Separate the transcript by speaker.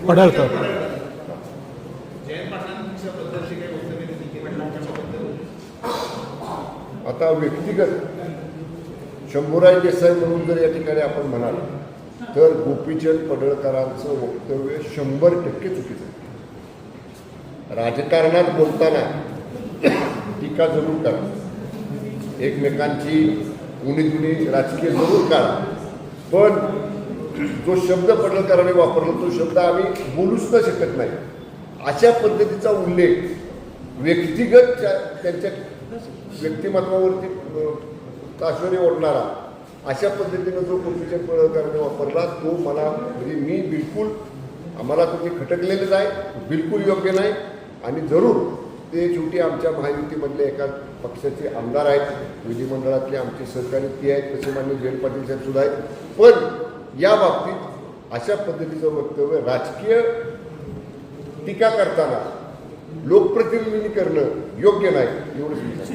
Speaker 1: पडळकर.
Speaker 2: आता व्यक्तिगत शंभूराज देसाई म्हणून जर या ठिकाणी आपण म्हणाल तर गोपीचंद पडळकरांचं वक्तव्य 100% चुकीचं आहे. राजकारणात बोलताना टीका जरूर करा, एकमेकांची उणीधुणी राजकीय जरूर करा, पण जो शब्द पडळकरांनी वापरला तो शब्द आम्ही बोलूच न शकत नाही. अशा पद्धतीचा उल्लेख व्यक्तिगत त्यांच्या व्यक्तिमत्वावरती ताशोरी ओढणारा अशा पद्धतीनं जो गोपीचंद पडळकरांनी वापरला तो मला म्हणजे मी बिलकुल आम्हाला तुम्ही खटकलेलंच आहे, बिलकुल योग्य नाही. आणि जरूर ते शेवटी आमच्या महायुतीमधले एका पक्षाचे आमदार आहेत, विधिमंडळातले आमचे सहकारी ते आहेत, तसे मान्य जयंत पाटील साहेब सुद्धा आहेत. पण या बाबतीत अशा पद्धतीचं वक्तव्य राजकीय टीका करताना लोकप्रतिनिधी करणं योग्य नाही एवढंच.